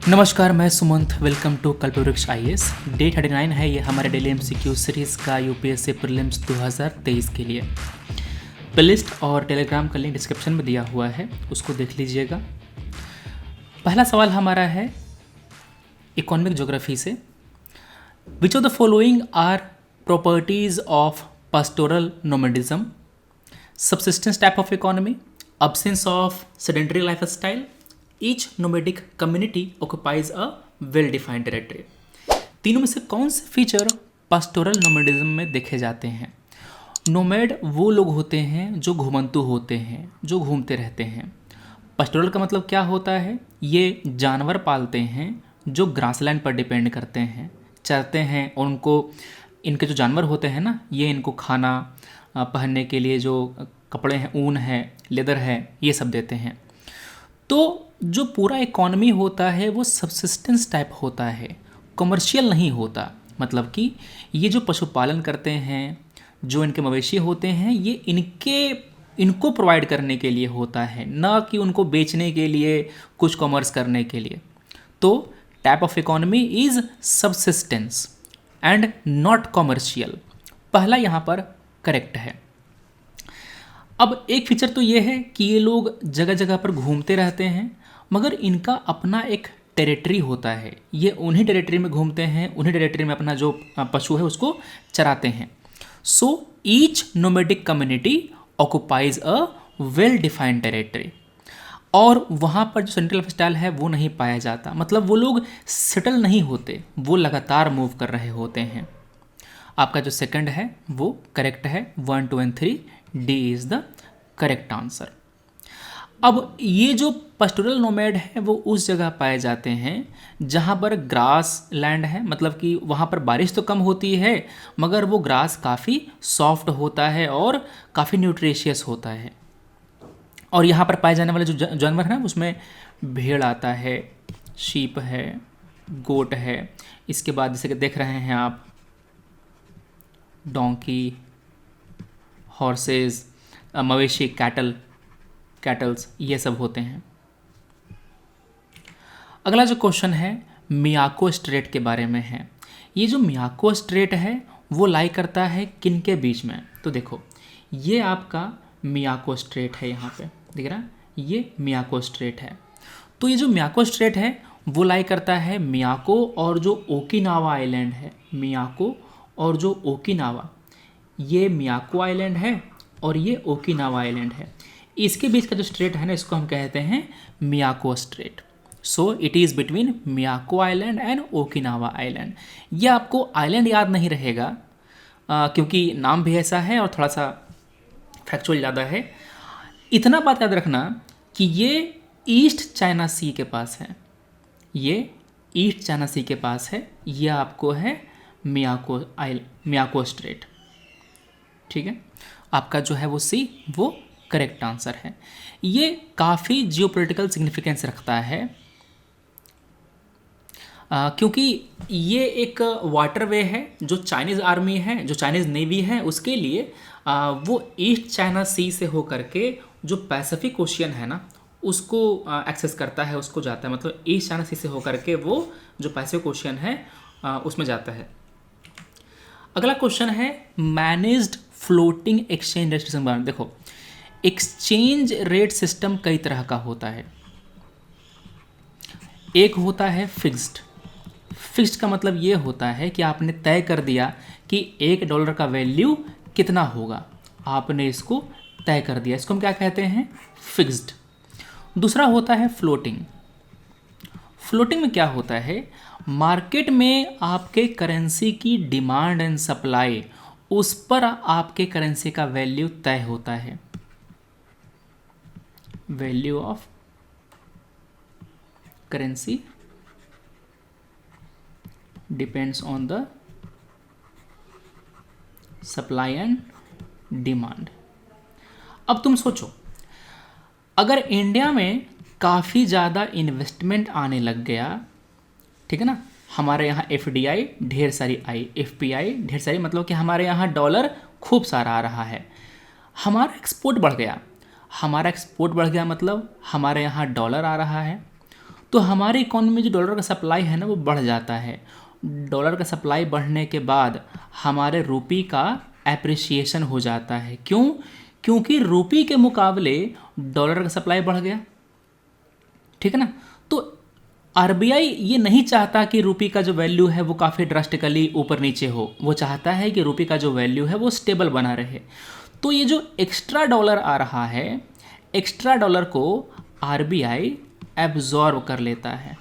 नमस्कार, मैं Sumant. Welcome to Kalpavriksha IAS। Day 39 है ये हमारे डेली MCQ सीरीज़ का UPSC प्रीलिम्स 2023 के लिए। प्लेलिस्ट और टेलीग्राम का लिंक डिस्क्रिप्शन में दिया हुआ है, उसको देख लीजिएगा। पहला सवाल हमारा है इकोनॉमिक ज्योग्राफी से। Which of the following are properties of pastoral nomadism? Subsistence type of economy, absence of sedentary lifestyle, each nomadic community occupies a well defined territory। तीनों में से कौन से फीचर पास्टोरल नोमैडिज्म में देखे जाते हैं? नोमैड वो लोग होते हैं जो घुमंतु होते हैं, जो घूमते रहते हैं। पास्टोरल का मतलब क्या होता है? ये जानवर पालते हैं जो ग्रासलैंड पर डिपेंड करते हैं, चरते हैं, और उनको इनके जो जानवर होते हैं ना, ये इनको खाना, पहनने के लिए जो कपड़े हैं, ऊन है, लेदर है, ये सब देते हैं। तो जो पूरा इकॉनमी होता है वो सबसिस्टेंस टाइप होता है, कमर्शियल नहीं होता। मतलब कि ये जो पशुपालन करते हैं, जो इनके मवेशी होते हैं, ये इनको प्रोवाइड करने के लिए होता है, ना कि उनको बेचने के लिए, कुछ कॉमर्स करने के लिए। तो type of economy is subsistence and not commercial. पहला यहाँ पर करेक्ट है। अब एक फीचर तो ये है कि ये लोग जगह जगह पर घूमते रहते हैं, मगर इनका अपना एक टेरिटरी होता है। ये उन्हीं टेरिटरी में घूमते हैं, उन्हीं टेरिटरी में अपना जो पशु है उसको चराते हैं। So each nomadic community occupies a well defined territory. और वहाँ पर जो सेंट्रल लाइफस्टाइल है वो नहीं पाया जाता। मतलब वो लोग सेटल नहीं होते, वो लगातार मूव कर रहे होते हैं। आपका जो सेकंड है वो करेक्ट है। 1, 2 and 3 D is the correct answer. अब ये जो पास्टोरल नोमैड है वो उस जगह पाए जाते हैं जहाँ पर ग्रास लैंड है। मतलब कि वहाँ पर बारिश तो कम होती है, मगर वो ग्रास काफ़ी सॉफ्ट होता है और काफ़ी न्यूट्रिशियस होता है। और यहाँ पर पाए जाने वाले जो जानवर हैं उसमें भेड़ आता है, शीप है, गोट है, इसके बाद जैसे कि देख रहे हैं आप डोंकी, हॉर्सेस, मवेशी, कैटल्स, ये सब होते हैं। अगला जो क्वेश्चन है मियाको स्ट्रेट के बारे में है। ये जो मियाको स्ट्रेट है वो लाई करता है किन के बीच में? तो देखो, ये आपका मियाको स्ट्रेट है, यहाँ पे दिख रहा है, ये मियाको स्ट्रेट है। तो ये जो मियाको स्ट्रेट है वो लाई करता है मियाको और जो ओकिनावा आइलैंड है। मियाको और जो ओकिनावा, ये मियाको आइलैंड है और ये ओकिनावा आइलैंड है। इसके बीच का जो स्ट्रेट है ना, इसको हम कहते हैं मियाको straight. So it is between मियाको island and Okinawa island. ये आपको आइलैंड याद नहीं रहेगा क्योंकि नाम भी ऐसा है और थोड़ा सा फैक्चुअल ज़्यादा है। इतना बात याद रखना कि ये ईस्ट चाइना सी के पास है। ये ईस्ट चाइना सी के पास है। ये आपको है मियाको स्ट्रेट। ठीक है, आपका जो है वो सी वो करेक्ट आंसर है। ये काफ़ी जियोपॉलिटिकल सिग्निफिकेंस रखता है क्योंकि ये एक वाटरवे है जो चाइनीज़ आर्मी है, जो चाइनीज़ नेवी है, उसके लिए वो ईस्ट चाइना सी से होकर के जो पैसिफिक ओशियन है ना उसको एक्सेस करता है, उसको जाता है। मतलब ईस्ट चाइना सी से होकर के वो जो पैसिफिक ओशियन है उसमें जाता है। अगला क्वेश्चन है managed floating exchange rate system. देखो, एक्सचेंज रेट सिस्टम कई तरह का होता है। एक होता है फिक्स्ड। फिक्स्ड का मतलब ये होता है कि आपने तय कर दिया कि $1 का वैल्यू कितना होगा, आपने इसको तय कर दिया, इसको हम क्या कहते हैं? फिक्स्ड। दूसरा होता है फ्लोटिंग। फ्लोटिंग में क्या होता है? मार्केट में आपके करेंसी की डिमांड एंड सप्लाई, उस पर आपके करेंसी का वैल्यू तय होता है। Value of currency depends on the supply and demand. अब तुम सोचो, अगर इंडिया में काफ़ी ज़्यादा इन्वेस्टमेंट आने लग गया, ठीक है ना, हमारे यहाँ FDI ढेर सारी आई, FPI ढेर सारी, मतलब कि हमारे यहाँ डॉलर खूब सारा आ रहा है, हमारा एक्सपोर्ट बढ़ गया। हमारा एक्सपोर्ट बढ़ गया मतलब हमारे यहाँ डॉलर आ रहा है, तो हमारी इकोनॉमी में जो डॉलर का सप्लाई है ना वो बढ़ जाता है। डॉलर का सप्लाई बढ़ने के बाद हमारे रुपये का एप्रिसिएशन हो जाता है। क्यों? क्योंकि रुपये के मुकाबले डॉलर का सप्लाई बढ़ गया, ठीक है ना। तो आरबीआई ये नहीं चाहता कि रुपये का जो वैल्यू है वो काफ़ी ड्रास्टिकली ऊपर नीचे हो, वो चाहता है कि रुपये का जो वैल्यू है वो स्टेबल बना रहे। तो ये जो एक्स्ट्रा डॉलर आ रहा है, एक्स्ट्रा डॉलर को आरबीआई एब्जॉर्ब कर लेता है।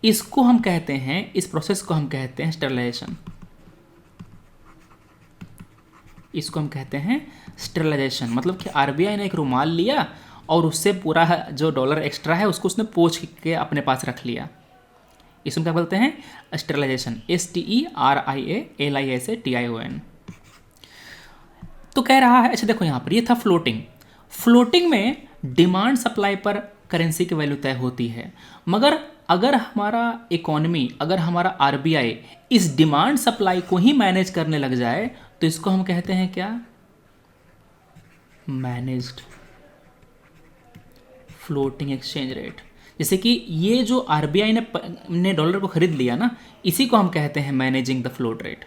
इसको हम कहते हैं, इस प्रोसेस को हम कहते हैं स्टेरलाइजेशन। इसको हम कहते हैं स्टेरलाइजेशन। मतलब कि आरबीआई ने एक रुमाल लिया और उससे पूरा जो डॉलर एक्स्ट्रा है उसको उसने पोंछ के अपने पास रख लिया। इसमें क्या बोलते हैं? स्टेरलाइजेशन। STERIALISATION। तो कह रहा है, अच्छा देखो यहाँ पर ये था फ्लोटिंग। फ्लोटिंग में डिमांड सप्लाई पर करेंसी की वैल्यू तय होती है, मगर अगर हमारा इकोनॉमी, अगर हमारा आरबीआई इस डिमांड सप्लाई को ही मैनेज करने लग जाए तो इसको हम कहते हैं क्या? Managed floating exchange rate. जैसे कि ये जो आरबीआई ने डॉलर को खरीद लिया ना, इसी को हम कहते हैं managing the float rate.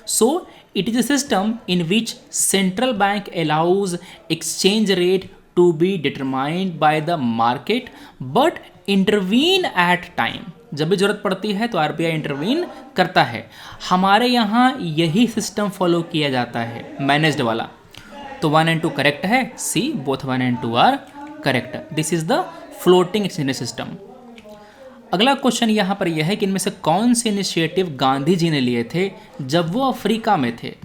So it is a system in which central bank allows exchange rate to be determined by the market but intervene at time. जब भी जरूरत पड़ती है तो आरबीआई इंटरवीन करता है। हमारे यहाँ यही सिस्टम फॉलो किया जाता है, मैनेज्ड वाला। तो 1 and 2 करेक्ट है, C both 1 and 2 are correct. This is the floating exchange system. अगला क्वेश्चन यहाँ पर यह है कि इनमें से कौन से इनिशिएटिव गांधी जी ने लिए थे जब वो अफ्रीका में थे।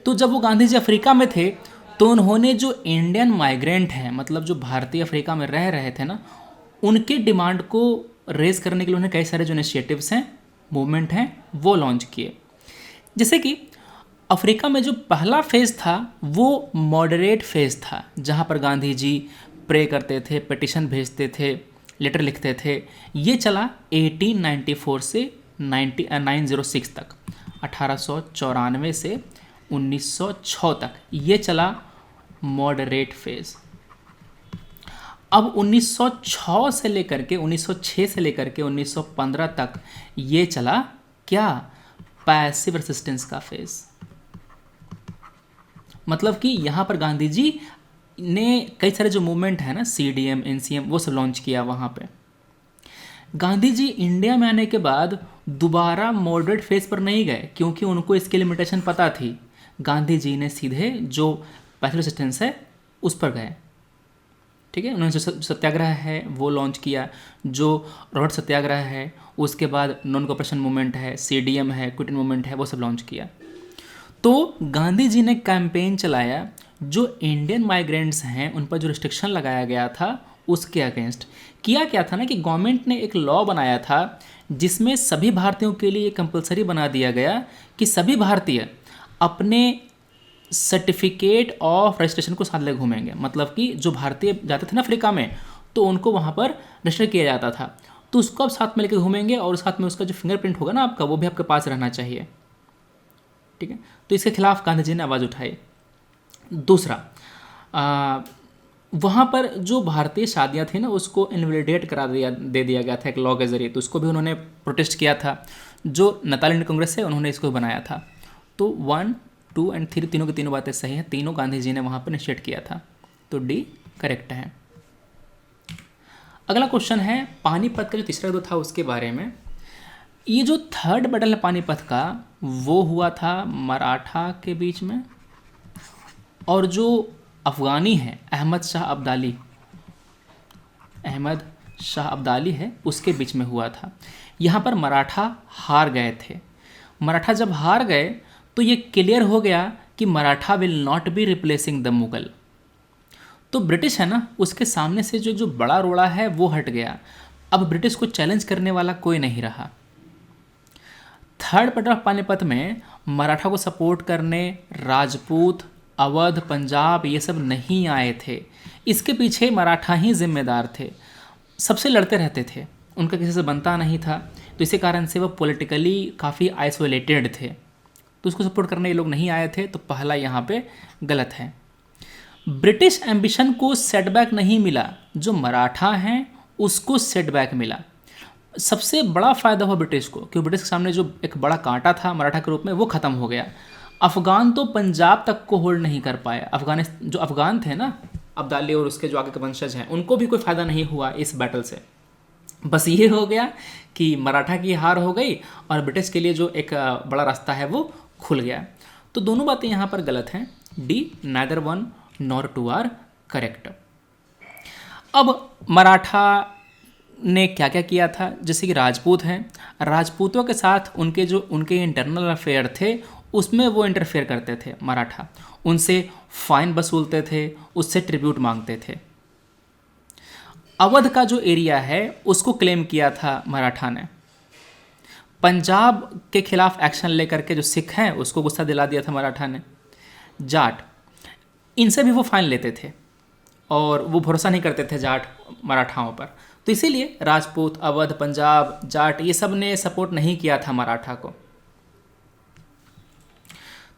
तो जब वो गांधी जी अफ्रीका में थे तो उन्होंने जो इंडियन माइग्रेंट हैं, मतलब जो भारतीय अफ्रीका में रह रहे थे ना, उनके डिमांड को रेज करने के लिए उन्हें कई सारे जो इनिशिएटिव्स हैं, मूवमेंट हैं, वो लॉन्च किए। जैसे कि अफ्रीका में जो पहला फेज़ था वो मॉडरेट फेज़ था, जहाँ पर गांधी जी प्रे करते थे, पिटिशन भेजते थे, लेटर लिखते थे। ये चला 1894 से 1906 तक, 1894 से 1906 तक ये चला मॉडरेट फेज़। अब 1906 से लेकर के 1906 से लेकर के 1915 तक ये चला क्या? पैसिव रेसिस्टेंस का फेज़। मतलब कि यहाँ पर गांधी जी ने कई सारे जो मूवमेंट है ना, CDM, NCM, वो सब लॉन्च किया वहाँ पे। गांधी जी इंडिया में आने के बाद दोबारा मॉडरेट फेज़ पर नहीं गए क्योंकि उनको इसकी लिमिटेशन पता थी। गांधी जी ने सीधे जो पैसिव रेसिस्टेंस है उस पर गए, ठीक है। उन्होंने जो सत्याग्रह है वो लॉन्च किया, जो रोड सत्याग्रह है, उसके बाद नॉन कोऑपरेशन मूवमेंट है, CDM है, क्विट इंडिया मूवमेंट है, वो सब लॉन्च किया। तो गांधी जी ने कैंपेन चलाया, जो इंडियन माइग्रेंट्स हैं उन पर जो रिस्ट्रिक्शन लगाया गया था उसके अगेंस्ट। किया क्या था ना कि गवर्नमेंट ने एक लॉ बनाया था जिसमें सभी भारतीयों के लिए कंपलसरी बना दिया गया कि सभी भारतीय अपने सर्टिफिकेट ऑफ रजिस्ट्रेशन को साथ ले घूमेंगे। मतलब कि जो भारतीय जाते थे ना अफ्रीका में, तो उनको वहाँ पर रजिस्टर किया जाता था, तो उसको आप साथ में लेकर घूमेंगे और साथ में उसका जो फिंगरप्रिंट होगा ना आपका, वो भी आपके पास रहना चाहिए, ठीक है। तो इसके खिलाफ गांधी जी ने आवाज़ उठाई। दूसरा, वहाँ पर जो भारतीय शादियाँ थी ना उसको इनवैलिडेट दे दिया गया था एक लॉ के ज़रिए, तो उसको भी उन्होंने प्रोटेस्ट किया था। जो नागालैंड कांग्रेस है उन्होंने इसको बनाया था। तो 1, 2 and 3 तीनों की तीनों बातें सही हैं, तीनों गांधी जी ने वहाँ पर इनिशिएट किया था। तो D करेक्ट है। अगला क्वेश्चन है पानीपत का जो तीसरा युद्ध था उसके बारे में। ये जो थर्ड बैटल है पानीपत का वो हुआ था मराठा के बीच में, और जो अफ़गानी है अहमद शाह अब्दाली है उसके बीच में हुआ था। यहाँ पर मराठा हार गए थे। मराठा जब हार गए तो ये क्लियर हो गया कि Maratha will not be replacing the Mughal. तो ब्रिटिश है ना, उसके सामने से जो बड़ा रोड़ा है वो हट गया। अब ब्रिटिश को चैलेंज करने वाला कोई नहीं रहा। थर्ड बैटल ऑफ पानीपत में मराठा को सपोर्ट करने राजपूत, अवध, पंजाब ये सब नहीं आए थे। इसके पीछे मराठा ही जिम्मेदार थे, सबसे लड़ते रहते थे, उनका किसी से बनता नहीं था, तो इसी कारण से वो पॉलिटिकली काफ़ी आइसोलेटेड थे, तो उसको सपोर्ट करने ये लोग नहीं आए थे। तो पहला यहाँ पे गलत है। ब्रिटिश एम्बिशन को सेटबैक नहीं मिला, जो मराठा हैं उसको सेटबैक मिला। सबसे बड़ा फ़ायदा हुआ ब्रिटिश को, क्योंकि ब्रिटिश के सामने जो एक बड़ा कांटा था मराठा के रूप में वो ख़त्म हो गया। अफ़गान तो पंजाब तक को होल्ड नहीं कर पाए। अफ़गानिस्तान जो अफ़गान थे ना, अब्दाली और उसके जो आगे के वंशज हैं, उनको भी कोई फ़ायदा नहीं हुआ इस बैटल से। बस ये हो गया कि मराठा की हार हो गई और ब्रिटिश के लिए जो एक बड़ा रास्ता है वो खुल गया। तो दोनों बातें यहाँ पर गलत हैं। D, neither one nor two are correct. अब मराठा ने क्या क्या किया था, जैसे कि राजपूत हैं, राजपूतों के साथ उनके इंटरनल अफेयर थे, उसमें वो इंटरफेयर करते थे मराठा। उनसे फाइन वसूलते थे, उससे ट्रिब्यूट मांगते थे। अवध का जो एरिया है उसको क्लेम किया था मराठा ने। पंजाब के खिलाफ एक्शन लेकर के जो सिख हैं उसको गुस्सा दिला दिया था मराठा ने। जाट, इनसे भी वो फाइन लेते थे और वो भरोसा नहीं करते थे जाट मराठाओं पर। तो इसीलिए राजपूत, अवध, पंजाब, जाट ये सब ने सपोर्ट नहीं किया था मराठा को।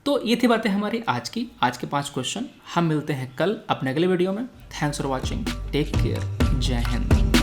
तो ये थी बातें हमारी आज के 5 क्वेश्चन। हम मिलते हैं कल अपने अगले वीडियो में। Thanks for watching, take care, जय हिंद।